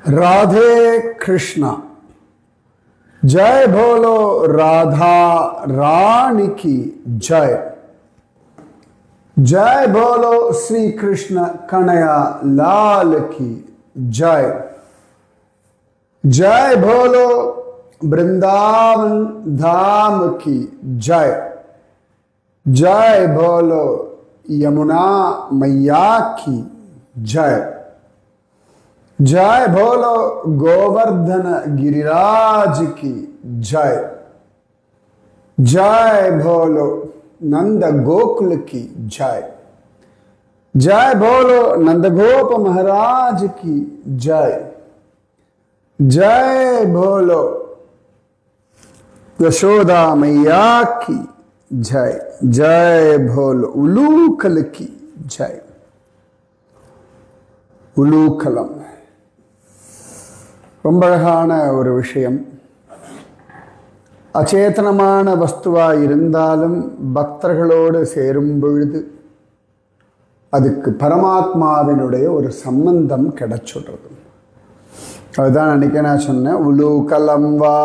राधे कृष्णा। जय बोलो राधा रानी की जय। जय बोलो श्री कृष्ण कन्हैया लाल की जय। जय बोलो वृंदावन धाम की जय। जय बोलो यमुना मैया की जय। जय बोलो गोवर्धन गिरिराज की जय। जय बोलो नंद गोकुल की जय। जय बोलो नंदगोप महाराज की जय। जय बोलो यशोदा मैया की जय। जय बोलो उलूकल की जय। उलूकलम ரொம்ப அழகான ஒரு விஷயம். அச்சேதனமான வஸ்துவாக இருந்தாலும் பக்தர்களோடு சேரும் பொழுது அதுக்கு பரமாத்மாவினுடைய ஒரு சம்பந்தம் கிடைச்சுடுறது. அதுதான் அன்றைக்கி நான் சொன்னேன். உலூகலம் வா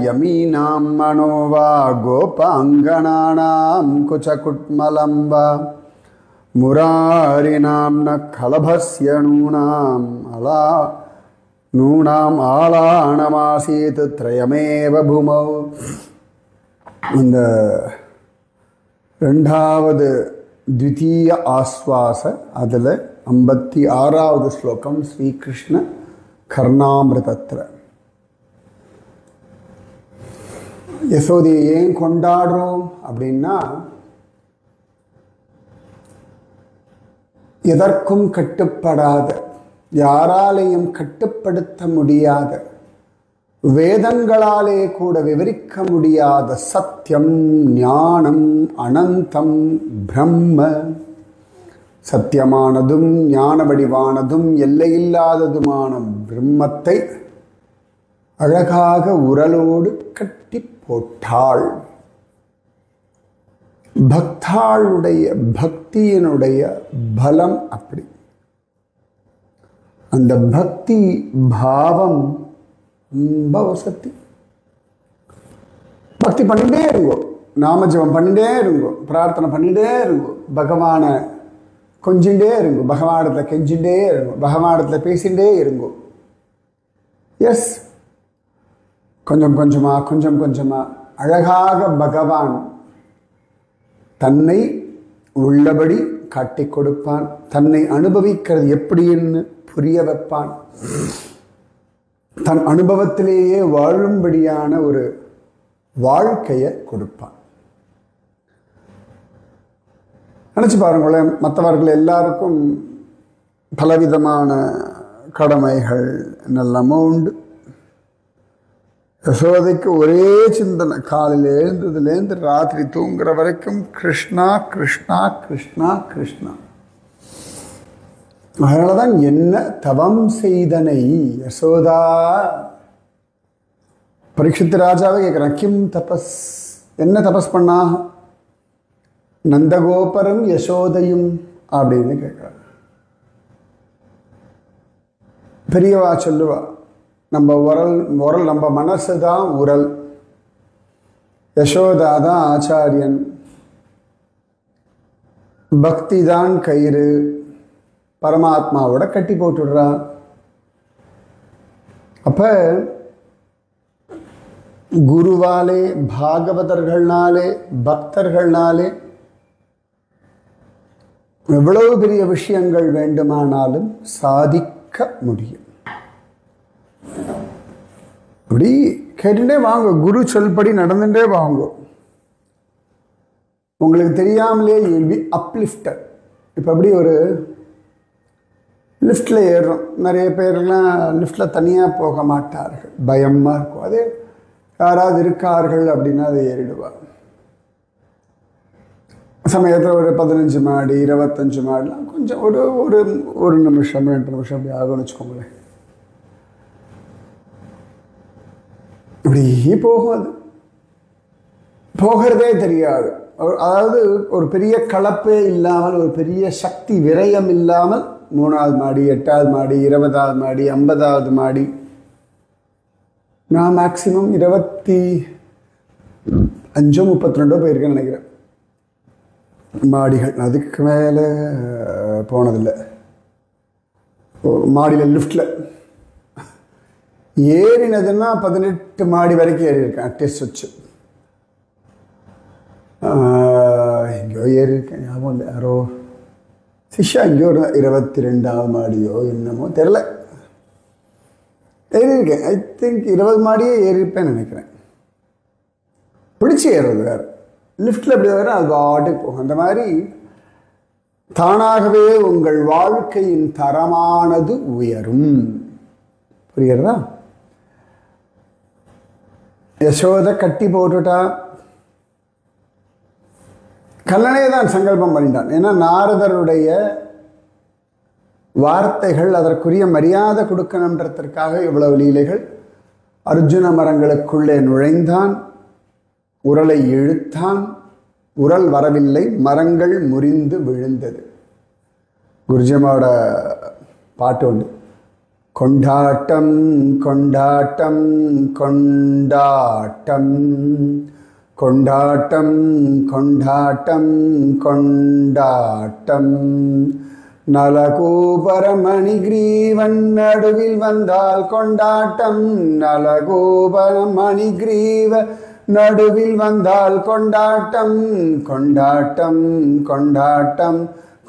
யமீனாம் மனோவா கோபாங்கனானாம் குச்சகுட்மலம் வா முராரினாம் ந கலபஸ்ய நூனாம் அலா நூனாம் ஆலானமாசீத் த்ரயமேவ பூமௌ. இந்த ரெண்டாவது த்விதீய ஆஸ்வாச அதில் 56வது ஸ்லோகம் ஸ்ரீகிருஷ்ண கர்ணாமிருதத்தில். யசோதையை ஏன் கொண்டாடுறோம் அப்படின்னா, எதற்கும் கட்டுப்படாத, யாராலையும் கட்டுப்படுத்த முடியாத, வேதங்களாலே கூட விவரிக்க முடியாத சத்தியம், ஞானம், அனந்தம், பிரம்ம, சத்தியமானதும் ஞான வடிவானதும் எல்லையில்லாததுமான பிரம்மத்தை அழகாக உரலோடு கட்டி போட்டாள். பக்தாளுடைய பக்தியினுடைய பலம் அப்படி. அந்த பக்தி பாவம் ரொம்ப வசதி. பக்தி பண்ணிட்டே இருங்கோ, நாமஜபம் பண்ணிட்டே இருங்கோ, பிரார்த்தனை பண்ணிட்டே இருங்கோ, பகவானை கொஞ்சிண்டே இருங்கோ, பகவானிடத்தில் கெஞ்சிண்டே இருங்கோ, பகவானிடத்தில் பேசிகிட்டே இருங்கோ. எஸ், கொஞ்சம் கொஞ்சமாக அழகாக பகவான் தன்னை உள்ளபடி காட்டி கொடுப்பான். தன்னை அனுபவிக்கிறது எப்படின்னு புரிய வைப்பான். தன் அனுபவத்திலேயே வாழும்படியான ஒரு வாழ்க்கையை கொடுப்பான். நினச்சி பாருங்களேன், மற்றவர்கள் எல்லாருக்கும் பலவிதமான கடமைகள் என்னெல்லாமோ உண்டு. யசோதைக்கு ஒரே சிந்தனை, காலையில் எழுந்ததுலேருந்து ராத்திரி தூங்குற வரைக்கும் கிருஷ்ணா கிருஷ்ணா கிருஷ்ணா கிருஷ்ணா. அதனால தான் என்ன தவம் செய்தனை யசோதா. பரீட்சித் ராஜாவை கேட்குறான், கிம் தபஸ், என்ன தபஸ் பண்ணா நந்தகோபரும் யசோதையும் அப்படின்னு கேட்குறாங்க. பெரியவா சொல்லுவா, நம்ம உரல் நம்ம மனசு தான் உரல், யசோதா தான் ஆச்சாரியன், பக்தி தான் கயிறு, பரமாத்மாவோட கட்டி போட்டுடுறா. அப்ப குருவாலே, பாகவதர்கள்னாலே, பக்தர்கள்னாலே எவ்வளவு பெரிய விஷயங்கள் வேண்டுமானாலும் சாதிக்க முடியும். அப்படி கேட்டுட்டே வாங்க, குரு சொல்படி நடந்துட்டே வாங்க. உங்களுக்கு தெரியாமலே யூ வில் பி அப்லிஃப்டட். இப்போ அப்படி ஒரு லிஃப்டில் ஏறுறோம். நிறைய பேர்லாம் லிஃப்டில் தனியாக போக மாட்டார்கள், பயமாக இருக்கும். அதே யாராவது இருக்கார்கள் அப்படின்னா அதை ஏறிடுவாங்க. சமயத்தில் ஒரு 15 மாடி 25 மாடிலாம் கொஞ்சம் ஒரு ஒரு ஒரு நிமிஷம் 2 நிமிஷம் அப்படி ஆகும்னு வச்சுக்கோங்களேன். இப்படி போகும், அது போகிறதே தெரியாது. அதாவது ஒரு பெரிய கலப்பே இல்லாமல், ஒரு பெரிய சக்தி விரயம் இல்லாமல் 3வது மாடி, 8வது மாடி, 20வது மாடி, 50வது மாடி. நான் மேக்சிமம் 25 32 போயிருக்கேன்னு நினைக்கிறேன் மாடிகள். அதுக்கு மேலே போனதில்லை. மாடியில் லிஃப்டில் ஏறினதுன்னா 18 மாடி வரைக்கும் ஏறி இருக்கேன் அட்லீஸ்ட் வச்சு. எங்கேயோ ஏறி இருக்கேன், ஞாபகம் இல்லை. யாரோ சிஷ்யா எங்கேயோ 22வது மாடியோ என்னமோ தெரில ஏறியிருக்கேன். ஐ திங்க் 20 மாடியே ஏறியிருப்பேன்னு நினைக்கிறேன். பிடிச்சி ஏறுறது வேறு, லிஃப்டில் எப்படி வேறு அது பாட்டுக்கு போகும். அந்த மாதிரி தானாகவே உங்கள் வாழ்க்கையின் தரமானது உயரும். புரியுறதா? யசோதை கட்டி போட்டுட்டா, கல்லணையை தான் சங்கல்பம் பண்ணிட்டான். ஏன்னா நாரதருடைய வார்த்தைகள் அதற்குரிய மரியாதை கொடுக்கணுன்றதற்காக இவ்வளவு லீலைகள். அர்ஜுன மரங்களுக்குள்ளே நுழைந்தான், உரலை இழுத்தான், உரல் வரவில்லை, மரங்கள் முறிந்து விழுந்தது. குருஜியமோட பாட்டு உண்டு, கொண்டாட்டம் கொண்டாட்டம் கொண்டாட்டம் கொண்டாட்டம் கொண்டாட்டம் கொண்டாட்டம், நலகோபரமணிகிரீவன் நடுவில் வந்தால் கொண்டாட்டம், நலகோபரமணிகிரீவ நடுவில் வந்தால் கொண்டாட்டம், கொண்டாட்டம் கொண்டாட்டம்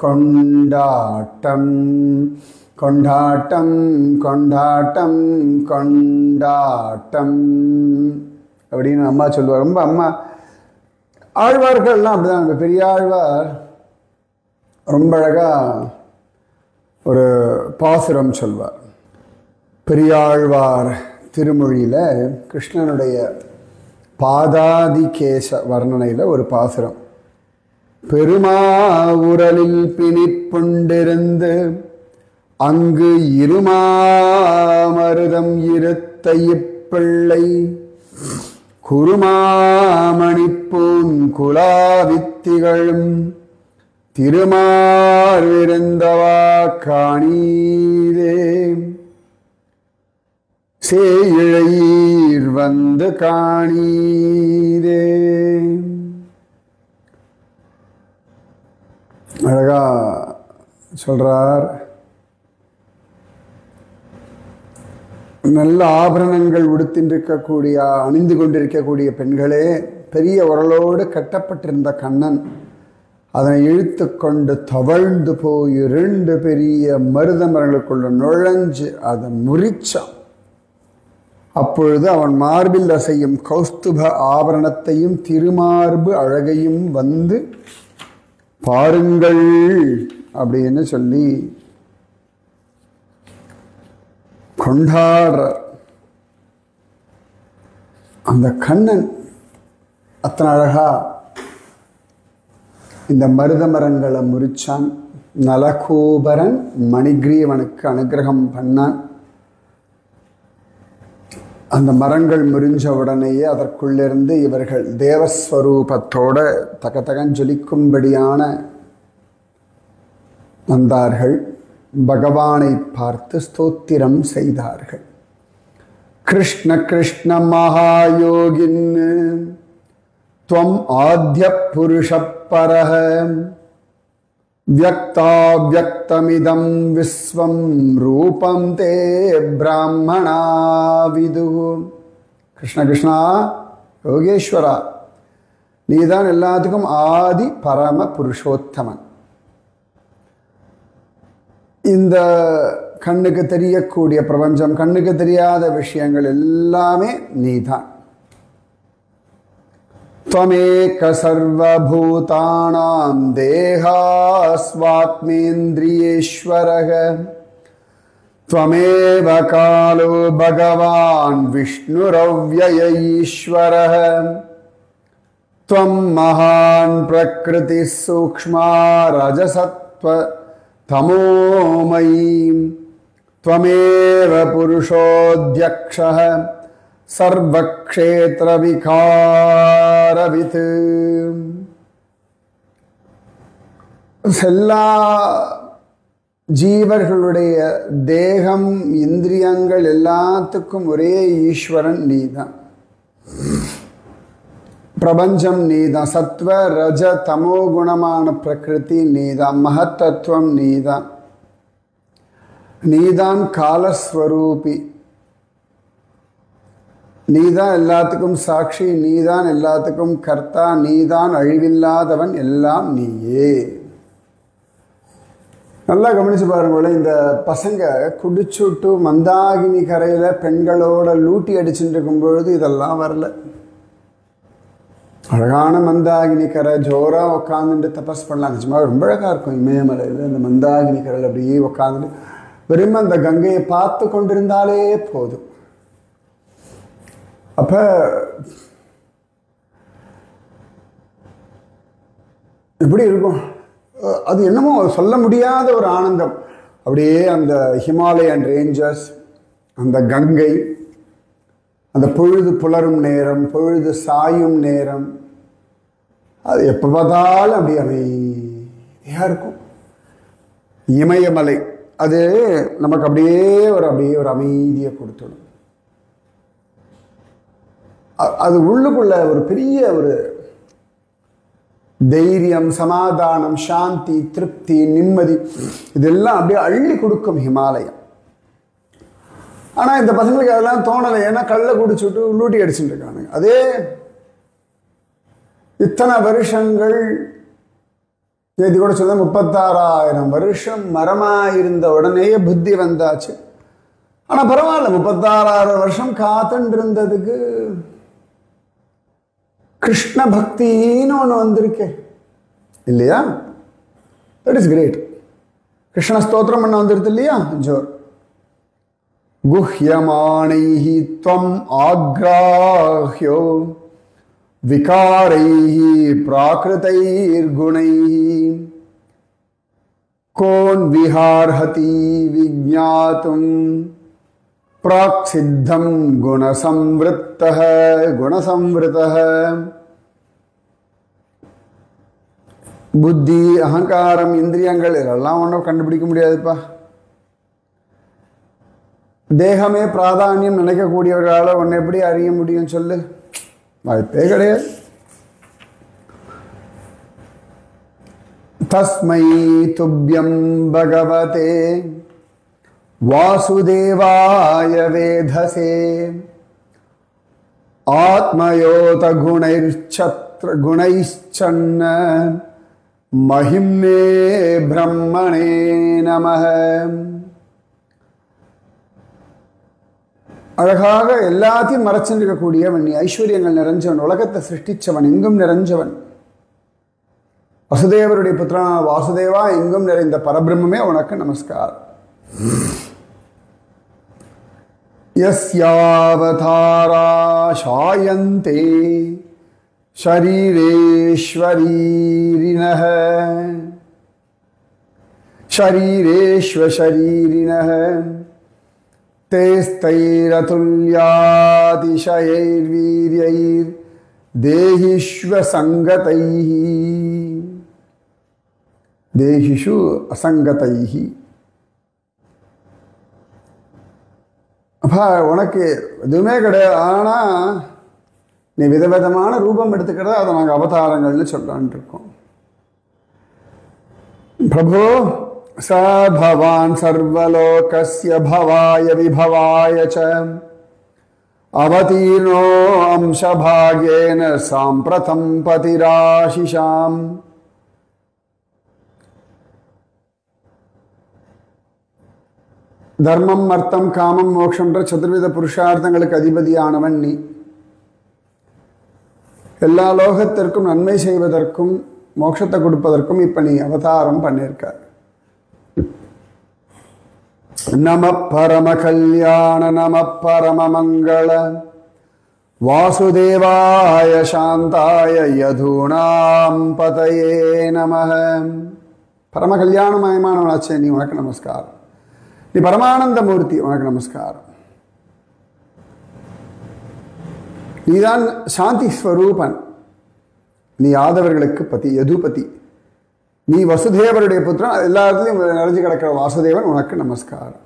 கொண்டாட்டம் கொண்டாட்டம் கொண்டாட்டம் கொண்டாட்டம் அப்படின்னு அம்மா சொல்லுவார். ரொம்ப அம்மா ஆழ்வார்கள்லாம் அப்படிதான். நம்ம பெரிய ஆழ்வார் ரொம்ப அழகாக ஒரு பாசுரம் சொல்வார். பெரியாழ்வார் திருமொழியில் கிருஷ்ணனுடைய பாதாதிகேச வர்ணனையில் ஒரு பாசுரம். பெருமாவுரலில் பிணிப்புண்டிருந்து அங்கு இருமாமருதம் இருத்த இப்பிள்ளை குருமாமணிப்பூன் குலாவித்திகளும் திருமார்விருந்தவா காணீரே, சேயிழையீர் வந்து காணீரே. அழகா சொல்றார். நல்ல ஆபரணங்கள் உடுத்தின்றிருக்கக்கூடிய, அணிந்து கொண்டிருக்கக்கூடிய பெண்களே, பெரிய உரலோடு கட்டப்பட்டிருந்த கண்ணன் அதனை இழுத்து கொண்டு தவழ்ந்து போய் 2 பெரிய மருத மரங்களுக்குள்ள நுழைஞ்சு அதை முறிச்சான். அப்பொழுது அவன் மார்பில் அசையும் கௌஸ்துப ஆபரணத்தையும் திருமார்பு அழகையும் வந்து பாருங்கள் அப்படின்னு சொல்லி கொண்டாடுற அந்த கண்ணன் அத்தனை அழகா இந்த மருத மரங்களை முறிச்சான். நலகோபரன் மணிகிரீவனுக்கு அனுகிரகம் பண்ணான். அந்த மரங்கள் முறிஞ்ச உடனேயே அதற்குள்ளிருந்து இவர்கள் தேவஸ்வரூபத்தோட தகதகன் ஜொலிக்கும்படியான வந்தார்கள். பகவானை பார்த்து ஸ்தோத்திரம் செய்தார்கள். கிருஷ்ண கிருஷ்ண மகாயோகின் त्वम् आद्य पुरुष परः व्यक्ताव्यक्तमिदं विश्वं रूपं ते ब्राह्मणा विदुः. कृष्ण कृष्णा योगेश्वरा, நீதான் எல்லாத்துக்கும் ஆதி பரம புருஷோத்தமன். இந்த கண்ணுக்கு தெரியக்கூடிய பிரபஞ்சம், கண்ணுக்கு தெரியாத விஷயங்கள் எல்லாமே நீதான். त्वमेक सर्वभूतानां देहास्वात्मेन्द्रियेश्वरः त्वमेव कालो भगवान् विष्णुरव्यय ईश्वरः त्वं महान् प्रकृतिः सूक्ष्मा रजसत्त्व तमोमयी त्वमेव पुरुषोऽध्यक्षः सर्वक्षेत्र विकारवित्. எல்லா ஜீவர்களுடைய தேகம் இந்திரியங்கள் எல்லாத்துக்கும் ஒரே ஈஸ்வரன் நீதான். பிரபஞ்சம் நீதான். சத்வ ரஜ தமோ குணமான பிரகிருதி நீதான். மகத்தத்துவம் நீதான். நீதான் காலஸ்வரூபி. நீதான் எல்லாத்துக்கும் சாட்சி. நீதான் எல்லாத்துக்கும் கர்த்தா. நீதான் அழிவில்லாதவன். எல்லாம் நீயே. நல்லா கவனிச்சு பாருங்களேன். இந்த பசங்க குடிச்சுட்டு மந்தாகினி கரையில பெண்களோட லூட்டி அடிச்சுட்டு இருக்கும்பொழுது இதெல்லாம் வரல. அழகான மந்தாகினி கரை ஜோரா உட்காந்துட்டு தபஸ் பண்ணலாம். நிஜமாக ரொம்ப அழகா இருக்கும். இமயமலையில் அந்த மந்தாகினி கரையில் அப்படியே உட்காந்துட்டு வெறும் அந்த கங்கையை பார்த்து கொண்டிருந்தாலே போதும். அப்ப எப்படி இருக்கும்? அது என்னமோ சொல்ல முடியாத ஒரு ஆனந்தம். அப்படியே அந்த ஹிமாலயன் ரேஞ்சஸ், அந்த கங்கை, அந்த பொழுது புலரும் நேரம், பொழுது சாயும் நேரம், அது எப்போ பார்த்தாலும் அப்படி அமைதியாக இருக்கும். இமயமலை அது நமக்கு அப்படியே ஒரு அமைதியை கொடுத்துடும். அது உள்ளுக்குள்ள ஒரு பெரிய ஒரு தைரியம், சமாதானம், சாந்தி, திருப்தி, நிம்மதி இதெல்லாம் அப்படியே அள்ளி கொடுக்கும் ஹிமாலயம். ஆனால் இந்த பசங்களுக்கு அதெல்லாம் தோணலை. ஏன்னா கல்லை குடிச்சுட்டு லூட்டி அடிச்சுட்டு இருக்கானுங்க. அதே இத்தனை வருஷங்கள், இது கூட சொல்ல 36,000 வருஷம் மரமாக இருந்த உடனேயே புத்தி வந்தாச்சு. ஆனால் பரவாயில்ல, 36,000 வருஷம் காத்துன்னு இருந்ததுக்கு கிருஷ்ண பக்தின்னு ஒன்று வந்திருக்கு இல்லையா? That is great. கிருஷ்ண ஸ்தோத்திரம் பண்ண வந்துருது இல்லையா? ஜோர் குஹ்யமானைஹி த்வம் ஆக்ராஹ்யோ விகாரைஹி பிராக்ருதைர்குணைஹி கோன் விஹார்ஹதி விஜ்ஞாதும் பிராக்சித்தம் குணசம்வృத்தஹ. புத்தி, அகங்காரம், இந்திரியங்கள் இதெல்லாம் ஒன்றும் கண்டுபிடிக்க முடியாதுப்பா. தேகமே பிராதானியம் நினைக்கக்கூடியவர்களால் ஒன்று எப்படி அறிய முடியும் சொல்லு? வாய்ப்பே கிடையாது. தஸ்மை துப்யம் பகவதே வாசுதேவாய வேதசே ஆத்மயோத குணைச்சன்ன மஹிம்னே பிரம்மணே நமஹ. அழகாக எல்லாத்தையும் மறைச்சிருக்கக்கூடியவன், நீ ஐஸ்வர்யங்கள் நிறைஞ்சவன், உலகத்தை சிருஷ்டிச்சவன், எங்கும் நிறைஞ்சவன், வசுதேவருடைய புத்திரனா வாசுதேவா, எங்கும் நிறைந்த பரபிரம்மே உனக்கு நமஸ்காரம். யஸ்யாவதாரா ஷாயந்தே ஷரீரேஸ்வரீரிணஹ ஷரீரேஸ்வரீரிணஹ தேஸ்தைரதுல்யாதிஷயைர்வீர்யைர் தேஹிஷ்வசங்கதைஹி தேஹிஷு அசங்கதைஹி. அப்பா உனக்கு எதுவுமே கிடையாது. ஆனால் நீ விதவிதமான ரூபம் எடுத்துக்கிறத அதை நாங்கள் அவதாரங்கள்னு சொல்லலான் இருக்கோம். பிரபு ச பவான் சர்வலோகஸ்ய பவாய விபவாய ச அவதீர்ணோ அம்சபாகேன சாம்பிரதம் பதிராசிஷாம். தர்மம், அர்த்தம், காமம், மோட்சம்ன்ற சதுர்வித புருஷார்த்தங்களுக்கு அதிபதியானவன் நீ. எல்லா லோகத்திற்கும் நன்மை செய்வதற்கும் மோட்சத்தை கொடுப்பதற்கும் இப்ப நீ அவதாரம் பண்ணியிருக்க. நம பரம கல்யாண நம பரம மங்கள வாசுதேவாய சாந்தாய யதுனாம் பதயே நமஹ. பரம கல்யாணமயமானவனாச்சே நீ, உனக்கு நமஸ்காரம். நீ பரமானந்த மூர்த்தி, உனக்கு நமஸ்காரம். நீதான் சாந்தி ஸ்வரூபன். நீ யாதவர்களுக்கு பதி, யதுபதி. நீ வசுதேவருடைய புத்திரன், எல்லாத்துலையும் நிறைஞ்சு கிடக்கிற வாசுதேவன், உனக்கு நமஸ்காரம்.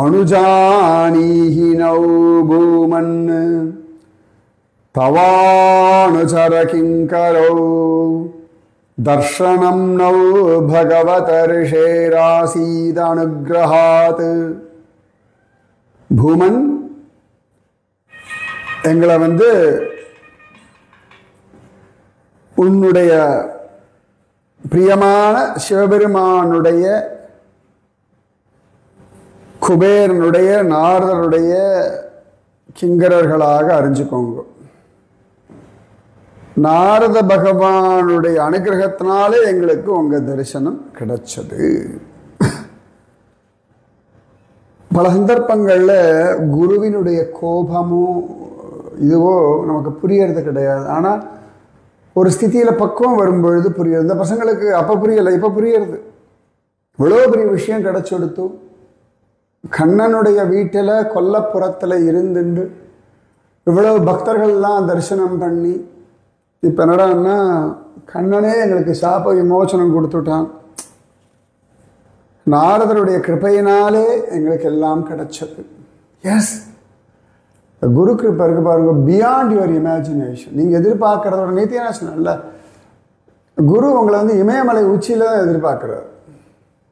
அனுஜானீஹி நௌ பூமன் தவானுசர கிங்கரோ தர்ஷனம் நௌ பகவத ரிஷேராசீத அனுக்ரஹாத். பூமன், எங்களை உன்னுடைய பிரியமான சிவபெருமானுடைய, குபேரனுடைய, நாரதருடைய கிங்கரர்களாக அறிஞ்சுக்கோங்க. நாரத பகவானுடைய அனுகிரகத்தினாலே எங்களுக்கு உங்க தரிசனம் கிடைச்சது. பல சந்தர்ப்பங்கள்ல குருவினுடைய கோபமோ இதுவோ நமக்கு புரியறது கிடையாது. ஆனா ஒரு ஸ்திதியில பக்குவம் வரும்பொழுது புரியுது. இந்த பசங்களுக்கு அப்ப புரியலை, இப்ப புரியுறது. இவ்வளோ பெரிய விஷயம் கிடைச்செடுத்து கண்ணனுடைய வீட்டில் கொல்லப்புறத்தில் இருந்துண்டு இவ்வளவு பக்தர்கள்லாம் தரிசனம் பண்ணி, இப்போ என்னடான்னா கண்ணனே எங்களுக்கு சாப விமோசனம் கொடுத்துட்டான். நாரதருடைய கிருபையினாலே எங்களுக்கு எல்லாம் கிடைச்சது. எஸ், குரு கிருப்பை இருக்கு பாருங்க, பியாண்ட் யுவர் இமேஜினேஷன். நீங்கள் எதிர்பார்க்கறதோட நேத்தியா சொன்னல, குரு உங்களை இமயமலை உச்சியில் தான் எதிர்பார்க்குறாரு,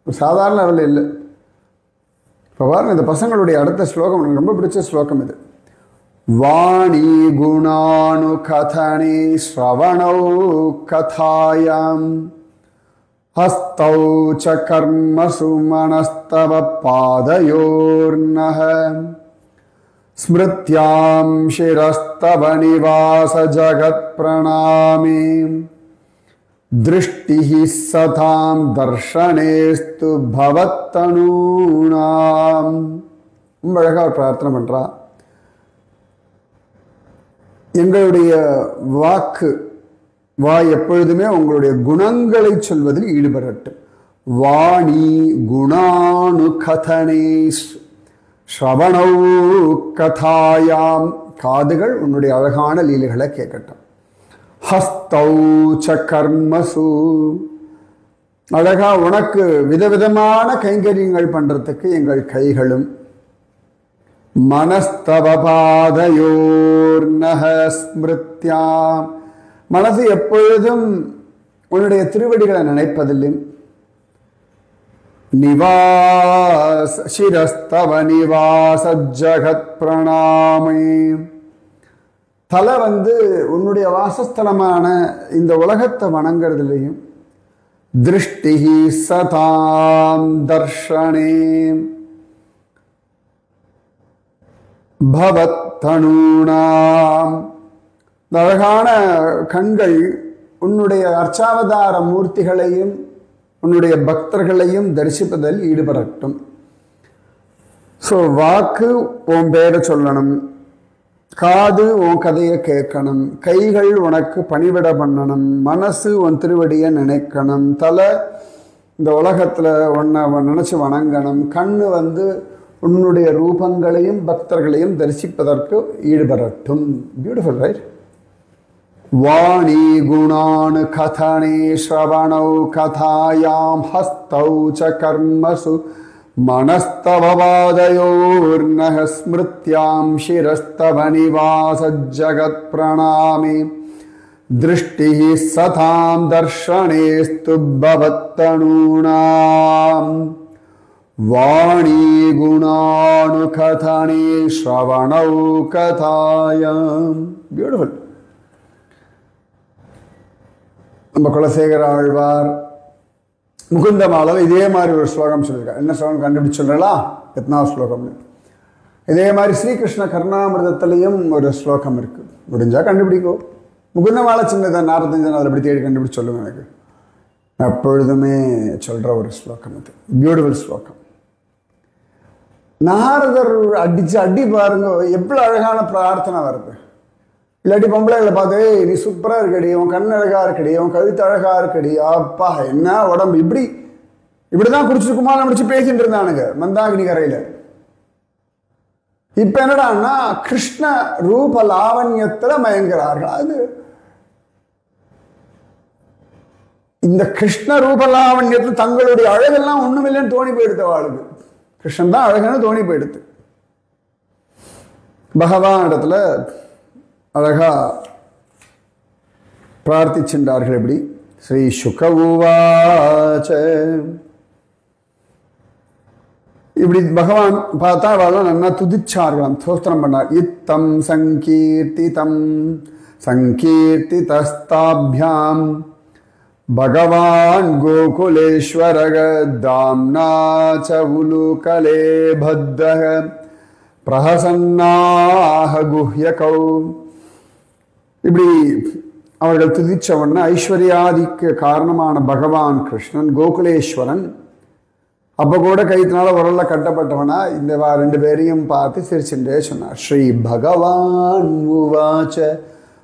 சாதாரண லெவலில் இல்லை. இப்போ பாருங்க, இந்த பசங்களுடைய அடுத்த ஸ்லோகம் எனக்கு ரொம்ப பிடிச்ச ஸ்லோகம் இது. வாணி குணானு கதனே ஸ்ரவணௌ கதாயாம் ஹஸ்தௌ ச கர்மசு மனஸ்தவ பாதயோர்நஹ ஸ்மிருத்யாம் சிரஸ்தவ நிவாச ஜகத் பிரணாமே திருஷ்டிஹி சதாம் தர்ஷனேஸ்து பவத்தனூனாம். ரொம்ப அழகாக பிரார்த்தனை பண்றா. எங்களுடைய வாய் எப்பொழுதுமே உங்களுடைய குணங்களை சொல்வதில் ஈடுபடட்டும். வாணி குணானு கதனே ஸ்ரவணௌ கதாயாம், காதுகள் உன்னுடைய அழகான லீலைகளை கேட்கட்டும். ஹஸ்தௌ ச கர்மசு, அழகா உனக்கு விதவிதமான கைங்கரியங்கள் பண்றதுக்கு எங்கள் கைகளும். மனஸ்தவ பாதயோர்நஹ ஸ்மிருத்யாம், மனசு எப்பொழுதும் உன்னுடைய திருவடிகளை நினைப்பதில்லை. நிவாச சிரஸ்தவ நிவாச ஜகத் பிரணாமே, தலை உன்னுடைய வாசஸ்தலமான இந்த உலகத்தை வணங்குறதுலையும். திருஷ்டிஹி சதாம் தர்ஷனே பவத்தனூனாம், அழகான கண்கள் உன்னுடைய அர்ச்சாவதார மூர்த்திகளையும் உன்னுடைய பக்தர்களையும் தரிசிப்பதில் ஈடுபடட்டும். ஸோ வாக்கு உன் பேரை சொல்லணும், காது உன் கதையை கேட்கணும், கைகள் உனக்கு பணிவிட பண்ணணும், மனசு உன் திருவடியை நினைக்கணும், தலை இந்த உலகத்தில் உன்னை நினச்சி வணங்கணும், கண்ணு உன்னுடைய ரூபங்களையும் பக்தர்களையும் தரிசிப்பதற்கு ஈடுபடட்டும். Beautiful, right? வாணி குணான் கதனே ஸ்ரவணௌ கதாயாம் ஹஸ்தௌ ச கர்மசு மனஸ்தவ பாதயோர்நஹ ஸ்மிருத்யாம் சிரஸ்தவ நிவாச ஜகத் பிரணாமே திருஷ்டிஹி சதாம் தர்ஷனேஸ்து பவத்தனூனாம். வாணி குணானு கதனே ஸ்ரவணௌ கதாயாம். பியூட்டிஃபுல். நம்ம குலசேகர ஆழ்வார் முகுந்த மாலை இதே மாதிரி ஒரு ஸ்லோகம் சொல்லியிருக்கார். என்ன ஸ்லோகம் கண்டுபிடிச்சு சொல்றலாம்? எத்தனாவது ஸ்லோகம்னு? இதே மாதிரி ஸ்ரீகிருஷ்ண கர்ணாமிர்தத்திலையும் ஒரு ஸ்லோகம் இருக்கு, முடிஞ்சா கண்டுபிடிக்கோ. முகுந்த மாலை சின்னதான், 45 அதில் எப்படி தேடி கண்டுபிடிச்சு சொல்லுங்க. எனக்கு எப்பொழுதுமே சொல்ற ஒரு ஸ்லோகம் இது, பியூட்டிஃபுல் ஸ்லோகம். நாரதர் அடிச்சு அடி பாருங்க, எவ்வளவு அழகான பிரார்த்தனை வருது. இல்லாட்டி பொம்பளைகளை பார்த்து நீ சூப்பராக இருக்கடி, உன் கண் அழகா இருக்கடி, உன் கழுத்து அழகா இருக்கடி, அப்பா என்ன உடம்பு, இப்படிதான் குடிச்சிருக்குமான்னு முடிச்சு பேசிட்டு இருந்தானுங்க மந்தாகினி கரையில. இப்ப என்னடான்னா கிருஷ்ண ரூப லாவண்யத்துல மயங்குறார்கள். அது இந்த கிருஷ்ண ரூபலாவண்யத்தில் தங்களுடைய அழகெல்லாம் ஒண்ணுமில்லைன்னு தோணி போயிடுத்த வாழ்வு. கிருஷ்ணன் தான் அழகுன்னு தோணி போயிடுத்து. பகவான் இடத்துல அழகா பிரார்த்திச்சின்றார்கள். எப்படி? ஸ்ரீ சுக உவாச. இப்படி பகவான் பார்த்தா அவெல்லாம் நல்லா துதிச்சார்களாம், ஸ்தோத்திரம் பண்ணார். இத்தம் சங்கீர்த்திதம் சங்கீர்த்திதஸ்தாபியாம் பகவான் கோகுலேஸ்வரக தாம்னாச்ச உலுகலே பத்தக பிரஹசன்னாஹ குஹ்யகௌ. இப்படி அவர்கள் துதிச்சவன ஐஸ்வர்யாதிக்கு காரணமான பகவான் கிருஷ்ணன் கோகுலேஸ்வரன் அப்ப கூட கைத்தினால உரல்ல கட்டப்பட்டவனா இந்த ரெண்டு பேரையும் பார்த்து சிரிச்சுட்டே சொன்னார். ஸ்ரீ பகவான் உவாச்ச.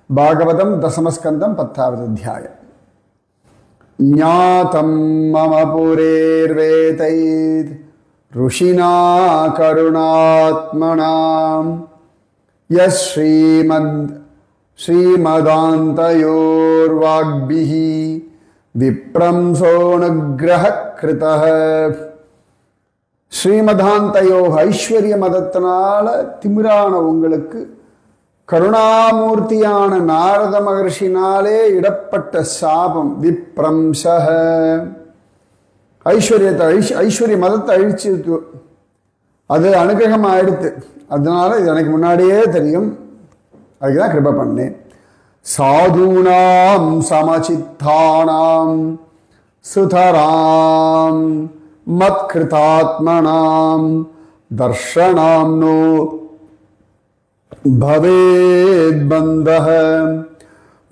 பாகவதம் தசமஸ்கந்தம் 10வது அத்தியாயம். ஞாதம் மம புரேர்வேதைத் ருஷினா கருணாத்மனாம் யஸ் ஸ்ரீமதாந்தயோர்வாக்பிஹி விப்ரம்சோனுக்ரஹ கிருதஹ. ஸ்ரீமதாந்தயோ ஐஸ்வர்ய மதத்தினால திமிரான உங்களுக்கு கருணாமூர்த்தியான நாரத மகர்ஷினாலே இடப்பட்ட சாபம். விப்ரம்சஹ ஐஸ்வர்யத்தை ஐஸ்வர்ய மதத்தை அழிச்சிருக்கு. அது அனுகிரகம் ஆயிடுத்து. அதனால இது எனக்கு முன்னாடியே தெரியும், அதுக்குதான் கிருபை பண்ணேன். சாதுனாம் சமசித்தானாம் சுதராம் மத்கிருதாத்மனாம் தர்ஷனாம் நோ பவேத் பந்தஹ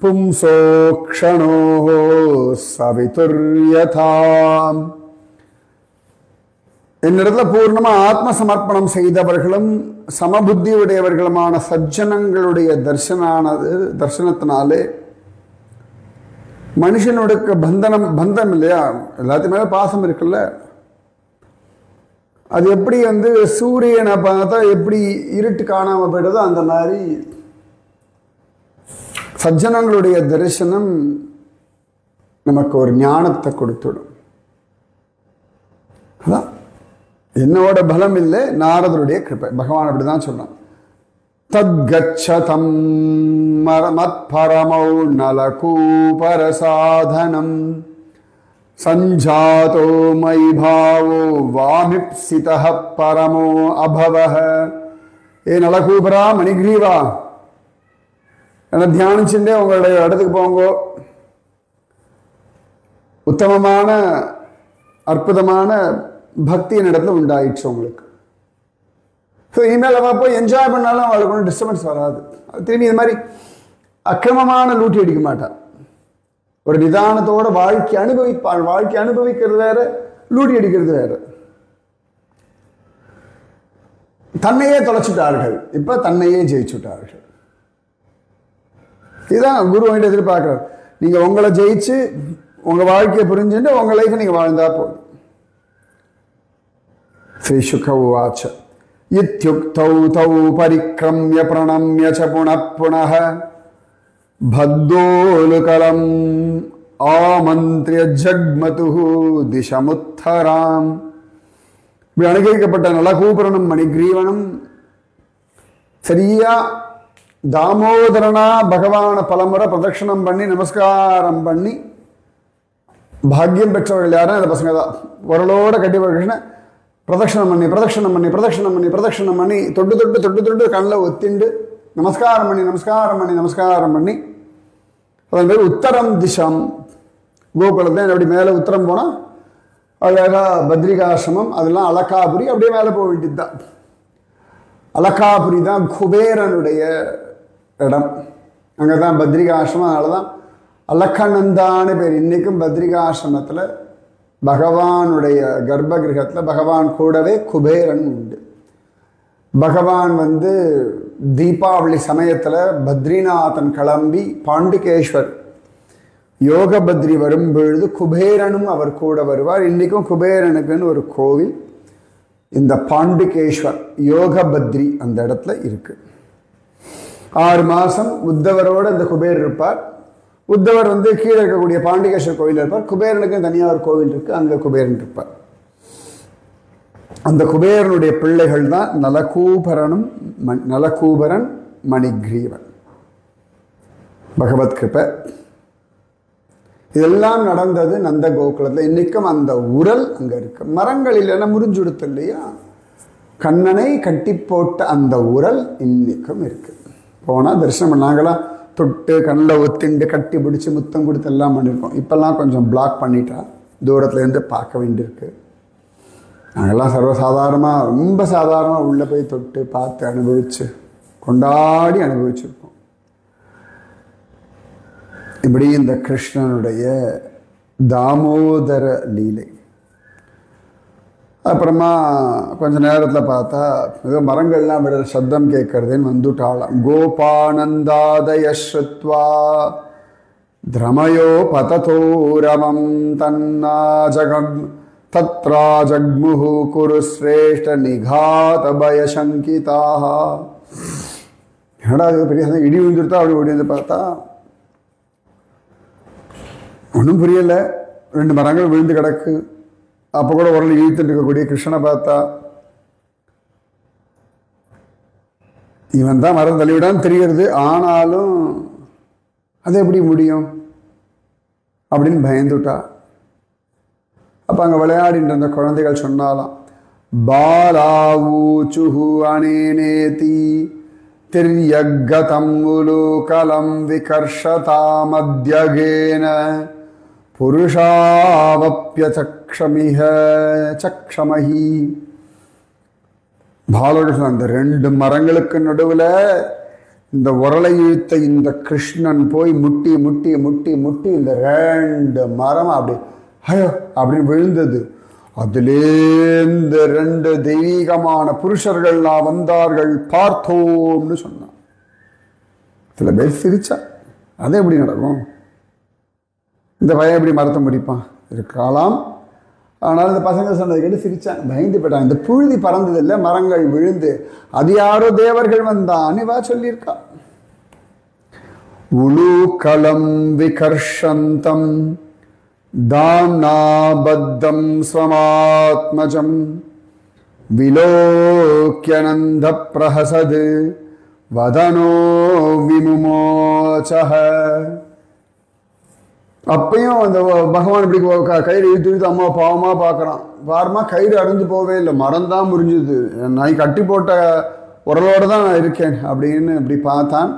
பும்சோக்ஷணோ சவிதுர்யதாம். என்னிடத்துல பூர்ணமா ஆத்ம சமர்ப்பணம் செய்தவர்களும் சமபுத்தி உடையவர்களுமான சஜ்ஜனங்களுடைய தர்சனத்தினாலே மனுஷனுடைய பந்தம் இல்லையா, எல்லாத்தையும் மேல பாசம் இருக்குல்ல, அது எப்படி சூரியனை பார்த்தா எப்படி இருட்டு காணாம போயிடுதோ அந்த மாதிரி சஜ்ஜனங்களுடைய தரிசனம் நமக்கு ஒரு ஞானத்தை கொடுத்துடும். அதான் என்னோட பலம் இல்லை, நாரதருடைய கிருபை. பகவான் அப்படிதான் சொன்னான். தத்கச்சதம் மத்பரமௌ நலகூபரசாதனம் சஞ்சாதோ மயி பாவோ வாமிப்சிதஹ பரமோ அபவஹ. ஏ நலகூபரா மணிகிரீவா, என்ன தியானிச்சுட்டே உங்களுடைய இடத்துக்கு போங்க. உத்தமமான அற்புதமான பக்தி இடத்துல உண்டாயிடுச்சு உங்களுக்கு. ஸோ இனிமேல் அவள் போய் என்ஜாய் பண்ணாலும் அவளுக்கு ஒன்றும் டிஸ்டர்பன்ஸ் வராது. திரும்பி இது மாதிரி அக்கிரமமான லூட்டி அடிக்க மாட்டாள். ஒரு நிதானத்தோட வாழ்க்கை அனுபவிப்பாள். வாழ்க்கை அனுபவிக்கிறது வேற, லூட்டி அடிக்கிறது வேற. தன்னையே தொலைச்சுட்டார்கள், இப்ப தன்னையே ஜெயிச்சுட்டார்கள். இதுதான் குரு வாங்கிட்டு எதிர்பார்க்கிறார். நீங்க உங்களை ஜெயிச்சு உங்க வாழ்க்கையை புரிஞ்சுட்டு உங்க லைஃப் நீங்க வாழ்ந்தா போதும். ஸ்ரீ சுக உவாச்ச. இத்யுக்தௌ தௌ பரிக்ரம்ய பிரணம்ய ச புனః புனः பத்தோலுகலம் ஆமந்த்ரிய ஜக்மதுஹு திசமுத்தராம். இப்படி அனுகிரகிக்கப்பட்ட நலகூபரனும் மணிகிரீவனும் சரியா தாமோதரனா பகவான பலமுறை பிரதட்சணம் பண்ணி நமஸ்காரம் பண்ணி பாக்கியம் பெற்றவர்கள் யாரும் அந்த பசங்க தான். உரலோட கட்டி கிருஷ்ணன் பிரதட்சணம் பண்ணி பிரதட்சணம் பண்ணி பிரதட்சணம் பண்ணி பிரதட்சணம் பண்ணி தொட்டு தொட்டு தொட்டு தொட்டு கண்ணில் ஒத்திண்டு நமஸ்காரம் பண்ணி நமஸ்காரம் பண்ணி நமஸ்காரம் பண்ணி அதன் பேர் உத்தரம் திசம். கோகுலத்தை அப்படி மேலே உத்தரம் போனால் அழகா பத்ரிகாசிரமம், அதெல்லாம் அலக்காபுரி. அப்படியே மேலே போக வேண்டியது தான். அலக்காபுரி தான் குபேரனுடைய இடம். அங்கே தான் பத்ரிகாசிரமம். அதனால தான் அலக்கநந்தான்னு பேர். இன்றைக்கும் பத்ரிகாசிரமத்தில் பகவானுடைய கர்ப்ப கிரகத்தில் பகவான் கூடவே குபேரன் உண்டு. பகவான் தீபாவளி சமயத்தில் பத்ரிநாதன் கிளம்பி பாண்டிகேஸ்வர் யோக பத்ரி வரும் பொழுது குபேரனும் அவர் கூட வருவார். இன்றைக்கும் குபேரனுக்குன்னு ஒரு கோவில் இந்த பாண்டிகேஸ்வர் யோக பத்ரி அந்த இடத்துல இருக்கு. 6 மாதம் உத்தவரோடு இந்த குபேர் இருப்பார். உத்தவர் வந்து கீழே இருக்கக்கூடிய பாண்டிகேஸ்வர் கோவில் இருப்பார். குபேரனுக்கு தனியாக ஒரு கோவில் இருக்கு, அங்கே குபேரன் இருப்பார். அந்த குபேரனுடைய பிள்ளைகள் தான் நலகூபரன் மணிகிரீவன். பகவத் கிருபை. இதெல்லாம் நடந்தது நந்த கோகுலத்தில். இன்னைக்கும் அந்த உரல் அங்க இருக்கு. மரங்கள் இல்லைன்னா முறிஞ்சுடுத்து இல்லையா, கண்ணனை கட்டி போட்ட அந்த உரல் இன்னைக்கும் இருக்கு. போனா தரிசனம் நாங்களாம் தொட்டு கண்ணில் ஒத்திண்டு கட்டி பிடிச்சி முத்தம் கொடுத்து எல்லாம் பண்ணியிருக்கோம். இப்பெல்லாம் கொஞ்சம் பிளாக் பண்ணிட்டா தூரத்துல இருந்து பார்க்க வேண்டியிருக்கு. நாங்கள்லாம் சர்வசாதாரணமாக ரொம்ப சாதாரணமாக உள்ளே போய் தொட்டு பார்த்து அனுபவிச்சு கொண்டாடி அனுபவிச்சிருக்கோம். இப்படி இந்த கிருஷ்ணனுடைய தாமோதர லீலை. அப்புறமா கொஞ்ச நேரத்தில் பார்த்தா ஏதோ மரங்கள்லாம் விட சப்தம் கேட்கறதுன்னு வந்துட்டாளாம். கோபானந்தாதய ஸ்ருத்வா திரமயோ பததோரமம் தன்னா ஜகம் தத்ரா ஜக்முஹு குரு ஸ்ரேஷ்ட நிகாத பயசங்கிதாக. என்னடா அது பெரிய இடி விழுந்துருத்தா அப்படி ஓடி வந்து பார்த்தா ஒன்றும் புரியலை. 2 மரங்கள் விழுந்து கிடக்கு. அப்போ கூட உரல் இழுத்துட்டு இருக்கக்கூடிய கிருஷ்ணனை பார்த்தா இவன் தான் மரம் தள்ளிவிடான்னு தெரிகிறது. ஆனாலும் அது எப்படி முடியும் அப்படின்னு பயந்துட்டா. அப்போ அங்கே விளையாடிட்டு இருந்த குழந்தைகள் சொன்னாலாம், பாலாவூச்சுஹு அனேனேதி திரியகதம் உலூகலம் விகர்ஷதாமத்யகேன புருஷாவப்ய சக்ஷமஹி. பாலர்கள் அந்த 2 மரங்களுக்கு நடுவில் இந்த உரலை இழுத்த இந்த கிருஷ்ணன் போய் முட்டி முட்டி முட்டி முட்டி இந்த 2 மரம் அப்படி ஐயோ அப்படின்னு விழுந்தது. அதிலேந்து 2 தெய்வீகமான புருஷர்கள்லாம் வந்தார்கள், பார்த்தோம்னு சொன்னான். சில பேர் சிரிச்சா. அது எப்படி நடக்கும்? இந்த பையன் எப்படி மரத்தை முடிப்பான்? இருக்கலாம். ஆனால் இந்த பசங்க சொன்னதை கேட்டு சிரிச்சான், பயந்து போயிட்டான். இந்த புழுதி பறந்தது இல்லை, மரங்கள் விழுந்து அது யாரோ தேவர்கள் வந்தான் இவா சொல்லியிருக்கா. உலூகலம் விகர்ஷந்தம் தாம்னாபத்தம் ஸ்வமாத்மஜம் விலோக்யனந்த பிரஹசது வதனோ விமுமோச்சஹ. அப்பையும் அந்த பகவான் இப்படி கயிறு இழுத்து அம்மா பாவமாக பார்க்குறான். பாரமா கயிறு அறுந்து போவே இல்லை, மரம் தான் முறிஞ்சுது. நான் கட்டி போட்ட உரலோடு தான் நான் இருக்கேன் அப்படின்னு இப்படி பார்த்தான்.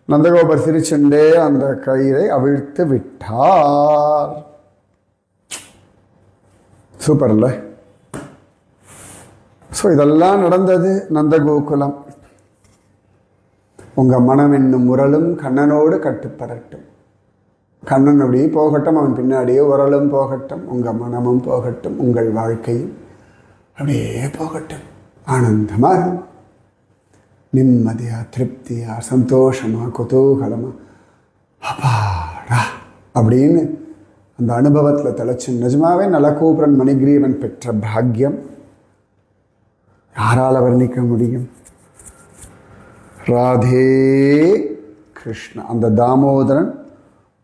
நந்தகோபர் சிரிச்சுண்டே அந்த கயிறை அவிழ்த்து விட்டார். சூப்பர் இல்லை? ஸோ இதெல்லாம் நடந்தது நந்தகோகுலம். உங்கள் மனம் என்னும் உரலும் கண்ணனோடு கட்டுப்படட்டும். கண்ணன் அப்படியே போகட்டும், அவன் பின்னாடியே உரலும் போகட்டும், உங்கள் மனமும் போகட்டும், உங்கள் வாழ்க்கையும் அப்படியே போகட்டும். ஆனந்தமாக இருக்கும், நிம்மதியாக திருப்தியாக சந்தோஷமாக குதூகலமாக அப்பாடா அப்படின்னு அந்த அனுபவத்தில் தலைச்சு. நிஜமாவே நலகூபரன் மணிகிரீவன் பெற்ற பாக்கியம் யாரால் வர்ணிக்க முடியும்? ராதே கிருஷ்ணா. அந்த தாமோதரன்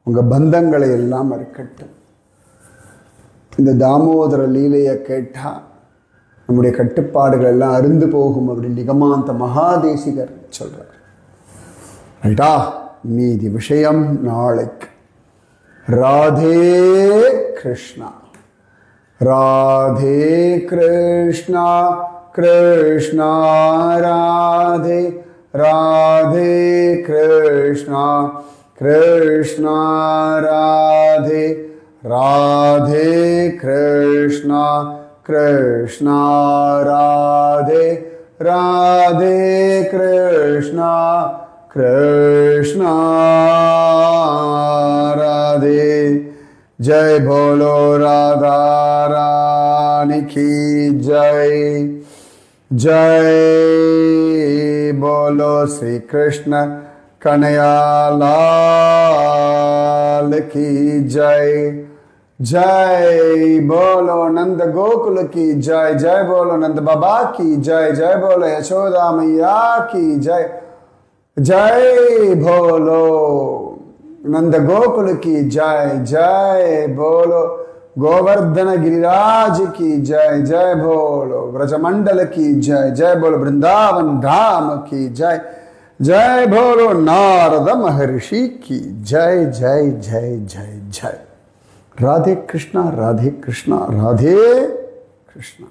உங்கள் பந்தங்களை எல்லாம் இருக்கட்டும். இந்த தாமோதர லீலையை கேட்டால் நம்முடைய கட்டுப்பாடுகள் எல்லாம் அருந்து போகும் அப்படின்னு நிகமாந்த மகாதேசிகர் சொல்றார். ரைட்டா? மீதி விஷயம் நாளைக்கு. ராதே கிருஷ்ணா. ராதே கிருஷ்ணா கிருஷ்ணா ராதே ராதே கிருஷ்ணா கிருஷ்ணா ராதே ராதே கிருஷ்ணா கிருஷ்ணா ராதே ராதே கிருஷ்ணா கிருஷ்ணா ராதே. जय बोलो राधा रानी की जय. जय बोलो श्री कृष्ण कन्हैया लाल की जय. जय बोलो नंद गोकुल की जय. जय बोलो नंद बाबा की जय. जय बोलो यशोदा मैया की जय. जय बोलो नंद गोकुल की जय जय बोलो, गोवर्धन गिरिराज की जय जय बोलो, व्रजमंडल की जय जय बोलो, वृंदावन धाम की जय जय बोलो, नारद महर्षि की जय जय जय जय जय। राधे कृष्णा राधे कृष्णा राधे कृष्णा।